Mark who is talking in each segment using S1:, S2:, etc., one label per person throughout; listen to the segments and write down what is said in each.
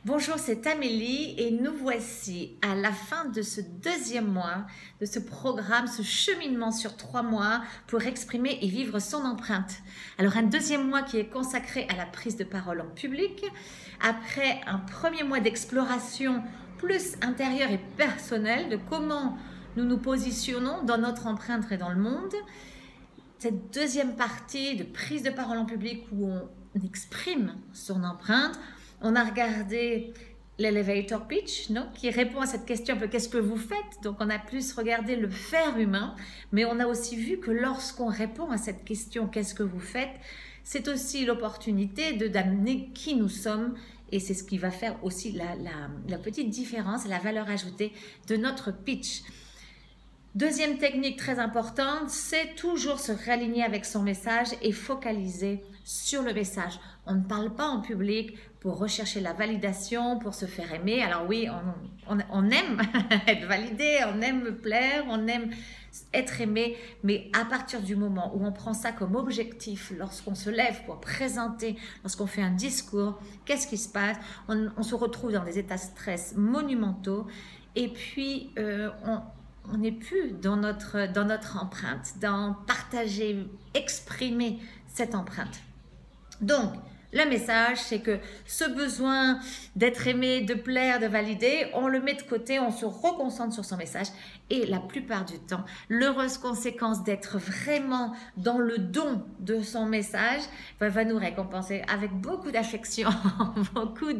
S1: Bonjour, c'est Amélie et nous voici à la fin de ce deuxième mois de ce programme, ce cheminement sur 3 mois pour exprimer et vivre son empreinte. Alors un deuxième mois qui est consacré à la prise de parole en public, après un premier mois d'exploration plus intérieure et personnelle de comment nous nous positionnons dans notre empreinte et dans le monde. Cette deuxième partie de prise de parole en public où on exprime son empreinte. On a regardé l'elevator pitch, non, qui répond à cette question un peu qu'est-ce que vous faites? Donc on a plus regardé le faire humain, mais on a aussi vu que lorsqu'on répond à cette question qu'est-ce que vous faites, c'est aussi l'opportunité d'amener qui nous sommes et c'est ce qui va faire aussi la petite différence, la valeur ajoutée de notre pitch. Deuxième technique très importante, c'est toujours se réaligner avec son message et focaliser sur le message. On ne parle pas en public pour rechercher la validation, pour se faire aimer. Alors oui, on aime être validé, on aime me plaire, on aime être aimé, mais à partir du moment où on prend ça comme objectif, lorsqu'on se lève pour présenter, lorsqu'on fait un discours, qu'est-ce qui se passe? On se retrouve dans des états de stress monumentaux et puis on n'est plus dans notre empreinte, dans partager, exprimer cette empreinte. Donc, le message, c'est que ce besoin d'être aimé, de plaire, de valider, on le met de côté, on se reconcentre sur son message et la plupart du temps, l'heureuse conséquence d'être vraiment dans le don de son message va nous récompenser avec beaucoup d'affection, beaucoup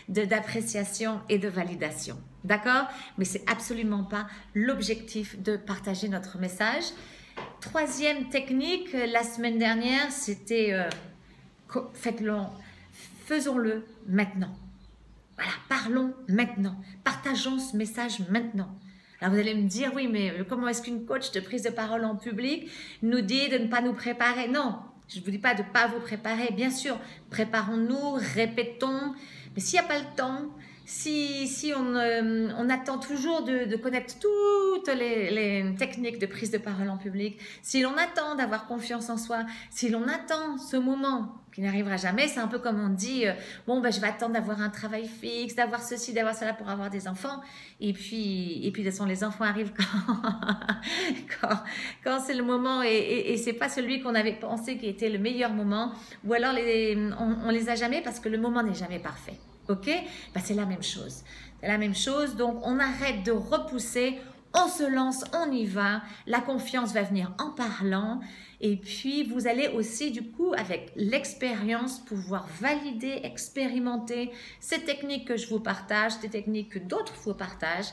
S1: d'appréciation et de validation. D'accord? Mais ce n'est absolument pas l'objectif de partager notre message. Troisième technique, la semaine dernière, c'était faites-le, faisons-le maintenant. Voilà, parlons maintenant, partageons ce message maintenant. Alors vous allez me dire, oui, mais comment est-ce qu'une coach de prise de parole en public nous dit de ne pas nous préparer? Non, je ne vous dis pas de ne pas vous préparer, bien sûr, préparons-nous, répétons, mais s'il n'y a pas le temps, si on attend toujours de connaître toutes les techniques de prise de parole en public, si l'on attend d'avoir confiance en soi, si l'on attend ce moment qui n'arrivera jamais, c'est un peu comme on dit, bon, ben, je vais attendre d'avoir un travail fixe, d'avoir ceci, d'avoir cela pour avoir des enfants, et puis de toute façon, les enfants arrivent quand c'est le moment, et c'est pas celui qu'on avait pensé qui était le meilleur moment, ou alors on les a jamais parce que le moment n'est jamais parfait. Ok, ben, c'est la même chose. C'est la même chose. Donc, on arrête de repousser, on se lance, on y va. La confiance va venir en parlant. Et puis, vous allez aussi, du coup, avec l'expérience, pouvoir valider, expérimenter ces techniques que je vous partage, des techniques que d'autres vous partagent.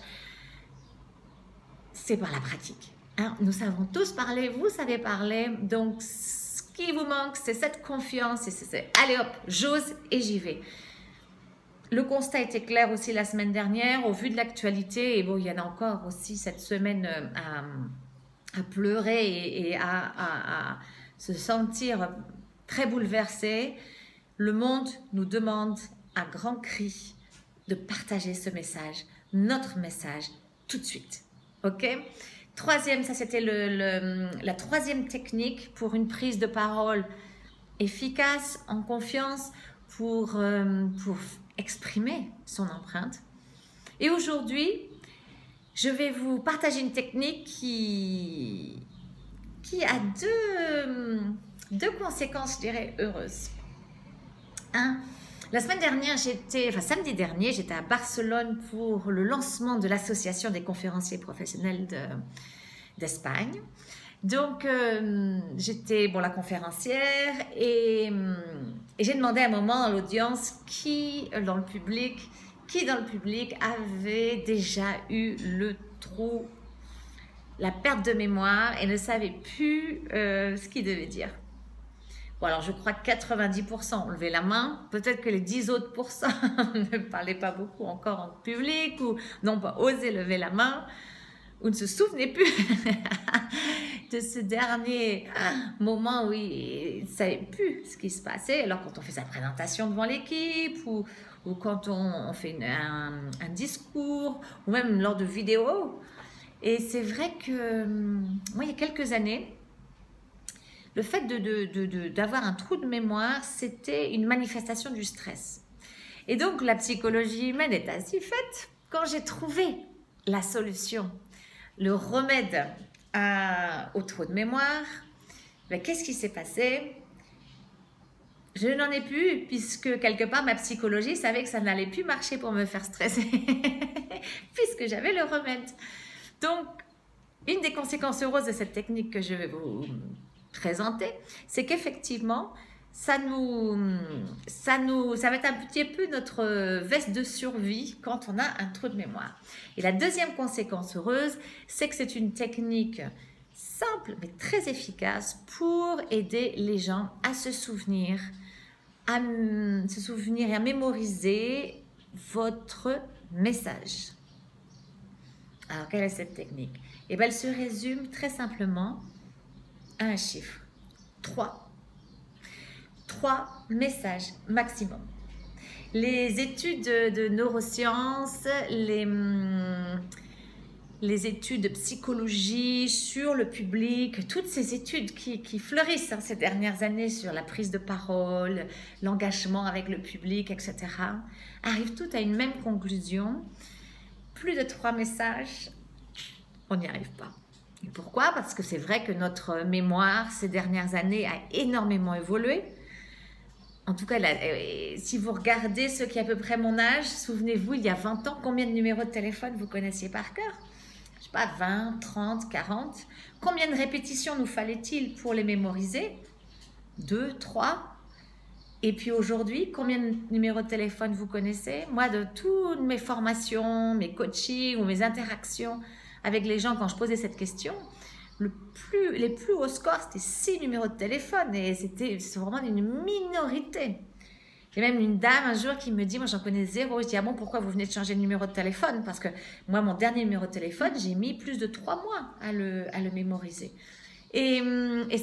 S1: C'est par la pratique. Hein? Nous savons tous parler, vous savez parler. Donc, ce qui vous manque, c'est cette confiance. Et c'est allez hop, j'ose et j'y vais. Le constat était clair aussi la semaine dernière, au vu de l'actualité, et bon, il y en a encore aussi cette semaine à pleurer et à se sentir très bouleversé. Le monde nous demande à grands cris de partager ce message, notre message, tout de suite. Ok? Troisième, ça c'était la troisième technique pour une prise de parole efficace, en confiance, pour exprimer son empreinte. Et aujourd'hui, je vais vous partager une technique qui a deux conséquences, je dirais, heureuses. La semaine dernière, samedi dernier, j'étais à Barcelone pour le lancement de l'association des conférenciers professionnels d'Espagne. Donc, j'étais la conférencière et j'ai demandé à un moment à l'audience qui dans le public avait déjà eu le trou, la perte de mémoire et ne savait plus ce qu'il devait dire. Bon, alors je crois que 90% ont levé la main, peut-être que les 10 autres pourcents ne parlaient pas beaucoup encore en public ou n'ont pas osé lever la main ou ne se souvenaient plus de ce dernier moment où ils ne savaient plus ce qui se passait. Alors quand on fait sa présentation devant l'équipe ou quand on fait un discours ou même lors de vidéos. Et c'est vrai que moi, il y a quelques années, le fait d'avoir un trou de mémoire, c'était une manifestation du stress. Et donc, la psychologie humaine est ainsi faite. Quand j'ai trouvé la solution, le remède au trou de mémoire, ben, qu'est-ce qui s'est passé? Je n'en ai plus, puisque quelque part, ma psychologie savait que ça n'allait plus marcher pour me faire stresser, puisque j'avais le remède. Donc, une des conséquences heureuses de cette technique que je vais vous présenter, c'est qu'effectivement, ça va être un petit peu notre veste de survie quand on a un trou de mémoire. Et la deuxième conséquence heureuse, c'est que c'est une technique simple mais très efficace pour aider les gens à se souvenir et à mémoriser votre message. Alors, quelle est cette technique? Eh bien, elle se résume très simplement à un chiffre. 3. 3 messages maximum. Les études de neurosciences, les études de psychologie sur le public, toutes ces études qui fleurissent ces dernières années sur la prise de parole, l'engagement avec le public, etc., arrivent toutes à une même conclusion. Plus de 3 messages, on n'y arrive pas. Et pourquoi? Parce que c'est vrai que notre mémoire ces dernières années a énormément évolué. En tout cas, si vous regardez ceux qui ont à peu près mon âge, souvenez-vous, il y a 20 ans, combien de numéros de téléphone vous connaissiez par cœur? Je ne sais pas, 20, 30, 40. Combien de répétitions nous fallait-il pour les mémoriser? 2, 3. Et puis aujourd'hui, combien de numéros de téléphone vous connaissez? Moi, de toutes mes formations, mes coachings ou mes interactions avec les gens, quand je posais cette question, les plus hauts scores, c'était 6 numéros de téléphone et c'est vraiment une minorité. Il y a même une dame un jour qui me dit, moi j'en connais 0, je dis, ah bon, pourquoi vous venez de changer de numéro de téléphone? Parce que moi, mon dernier numéro de téléphone, j'ai mis plus de 3 mois à le mémoriser. Et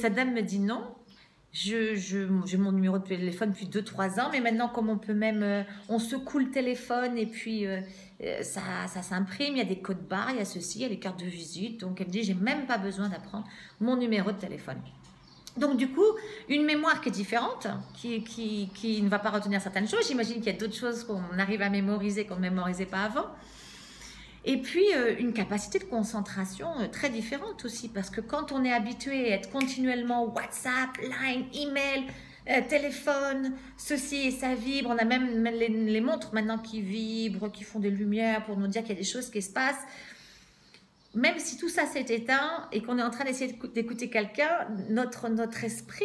S1: cette dame me dit, non, j'ai mon numéro de téléphone depuis 2-3 ans, mais maintenant comme on peut même, on secoue le téléphone et puis ça s'imprime, il y a des codes barres, il y a ceci, il y a les cartes de visite, donc elle me dit, j'ai même pas besoin d'apprendre mon numéro de téléphone. Donc du coup, une mémoire qui est différente, qui ne va pas retenir certaines choses, j'imagine qu'il y a d'autres choses qu'on arrive à mémoriser qu'on ne mémorisait pas avant. Et puis, une capacité de concentration très différente aussi, parce que quand on est habitué à être continuellement WhatsApp, Line, email, téléphone, ceci et ça vibre, on a même les montres maintenant qui vibrent, qui font des lumières pour nous dire qu'il y a des choses qui se passent. Même si tout ça s'est éteint et qu'on est en train d'essayer d'écouter quelqu'un, notre esprit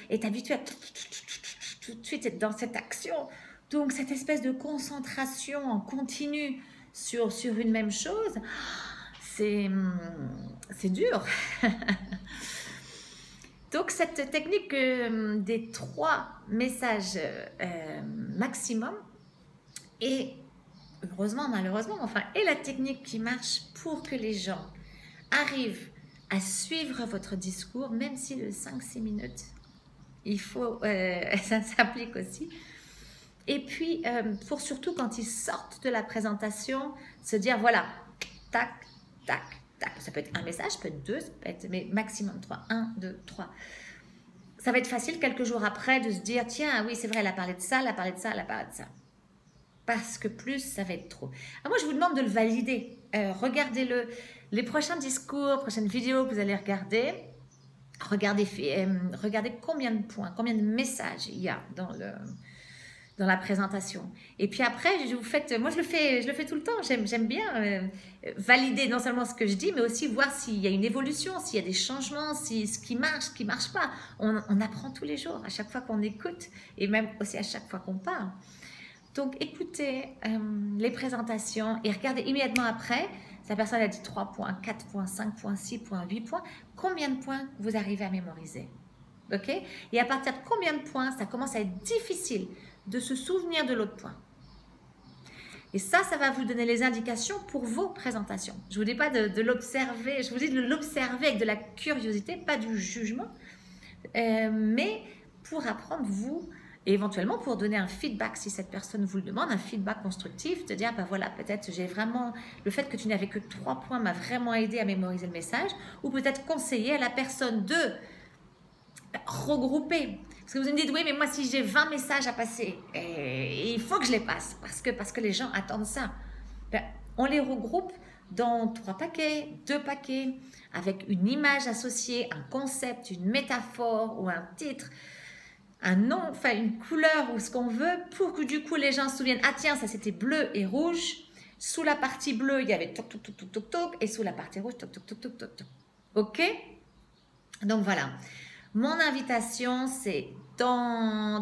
S1: est habitué à tout de suite être dans cette action. Donc, cette espèce de concentration en continu sur une même chose, c'est dur. Donc, cette technique des 3 messages maximum est, heureusement, malheureusement, enfin, est la technique qui marche pour que les gens arrivent à suivre votre discours, même si de 5-6 minutes, il faut, ça s'applique aussi. Et puis, pour surtout quand ils sortent de la présentation, se dire, voilà, tac, tac, tac. Ça peut être un message, ça peut être 2, ça peut être mais maximum 3. 1, 2, 3. Ça va être facile quelques jours après de se dire, tiens, oui, c'est vrai, elle a parlé de ça, elle a parlé de ça, elle a parlé de ça. Parce que plus, ça va être trop. Alors moi, je vous demande de le valider. Regardez-le. Les prochains discours, prochaines vidéos que vous allez regarder, regardez combien de points, combien de messages il y a dans la présentation. Et puis après, moi je le fais tout le temps, j'aime bien valider non seulement ce que je dis, mais aussi voir s'il y a une évolution, s'il y a des changements, ce qui marche pas. On apprend tous les jours, à chaque fois qu'on écoute, et même aussi à chaque fois qu'on parle. Donc écoutez les présentations et regardez immédiatement après, si la personne a dit 3 points, 4 points, 5 points, 6 points, 8 points, combien de points vous arrivez à mémoriser? Ok? Et à partir de combien de points ça commence à être difficile de se souvenir de l'autre point. Et ça va vous donner les indications pour vos présentations. Je ne vous dis pas de l'observer, je vous dis de l'observer avec de la curiosité, pas du jugement, mais pour apprendre vous, et éventuellement pour donner un feedback, si cette personne vous le demande, un feedback constructif, de dire, ben voilà, peut-être j'ai vraiment, le fait que tu n'avais que 3 points m'a vraiment aidé à mémoriser le message, ou peut-être conseiller à la personne de regrouper. Parce Parce que vous me dites, oui, mais moi, si j'ai 20 messages à passer, il faut que je les passe, parce que les gens attendent ça. Ben, on les regroupe dans 3 paquets, 2 paquets, avec une image associée, un concept, une métaphore ou un titre, un nom, enfin une couleur ou ce qu'on veut, pour que du coup les gens se souviennent, ah tiens, ça c'était bleu et rouge. Sous la partie bleue, il y avait toc, toc, toc, toc, toc, toc, et sous la partie rouge, toc, toc, toc, toc, toc, toc. Ok? Donc voilà. Mon invitation, c'est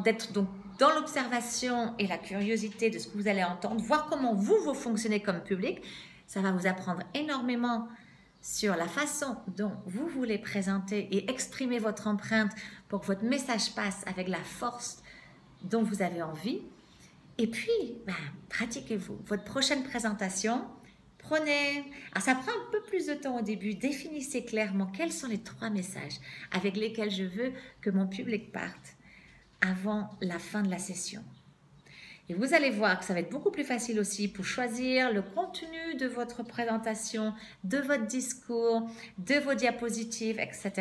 S1: d'être donc dans l'observation et la curiosité de ce que vous allez entendre, voir comment vous fonctionnez comme public. Ça va vous apprendre énormément sur la façon dont vous voulez présenter et exprimer votre empreinte pour que votre message passe avec la force dont vous avez envie. Et puis, pratiquez-vous. Votre prochaine présentation, prenez... Alors, ça prend un peu plus de temps au début. Définissez clairement quels sont les 3 messages avec lesquels je veux que mon public parte avant la fin de la session. Et vous allez voir que ça va être beaucoup plus facile aussi pour choisir le contenu de votre présentation, de votre discours, de vos diapositives, etc.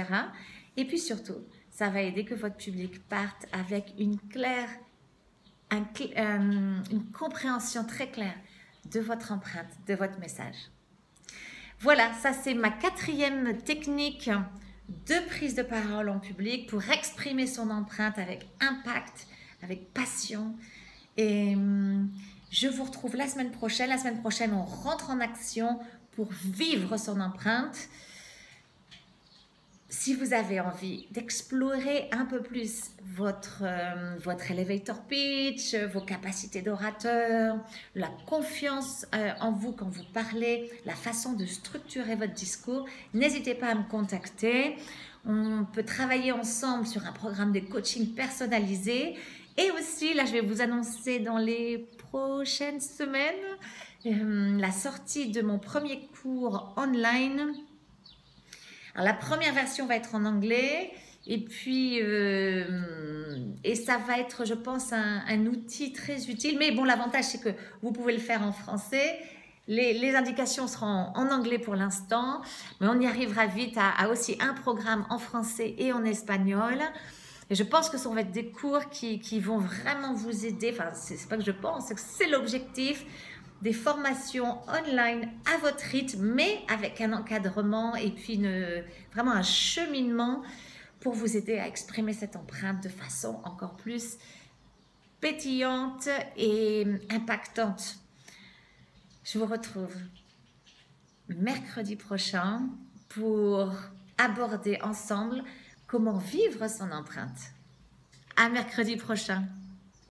S1: Et puis surtout, ça va aider que votre public parte avec une compréhension très claire de votre empreinte, de votre message. Voilà, ça c'est ma 4e technique de prise de parole en public pour exprimer son empreinte avec impact, avec passion. Et je vous retrouve la semaine prochaine. La semaine prochaine, on rentre en action pour vivre son empreinte. Si vous avez envie d'explorer un peu plus votre elevator pitch, vos capacités d'orateur, la confiance en vous quand vous parlez, la façon de structurer votre discours, n'hésitez pas à me contacter. On peut travailler ensemble sur un programme de coaching personnalisé. Et aussi, là, je vais vous annoncer dans les prochaines semaines la sortie de mon premier cours online. Alors, la première version va être en anglais et puis et ça va être, je pense, un outil très utile. Mais bon, l'avantage, c'est que vous pouvez le faire en français. Les indications seront en anglais pour l'instant, mais on y arrivera vite à aussi un programme en français et en espagnol. Et je pense que ce vont être des cours qui vont vraiment vous aider. Enfin, c'est pas que je pense, c'est que c'est l'objectif. Des formations online à votre rythme, mais avec un encadrement et puis vraiment un cheminement pour vous aider à exprimer cette empreinte de façon encore plus pétillante et impactante. Je vous retrouve mercredi prochain pour aborder ensemble comment vivre son empreinte. À mercredi prochain.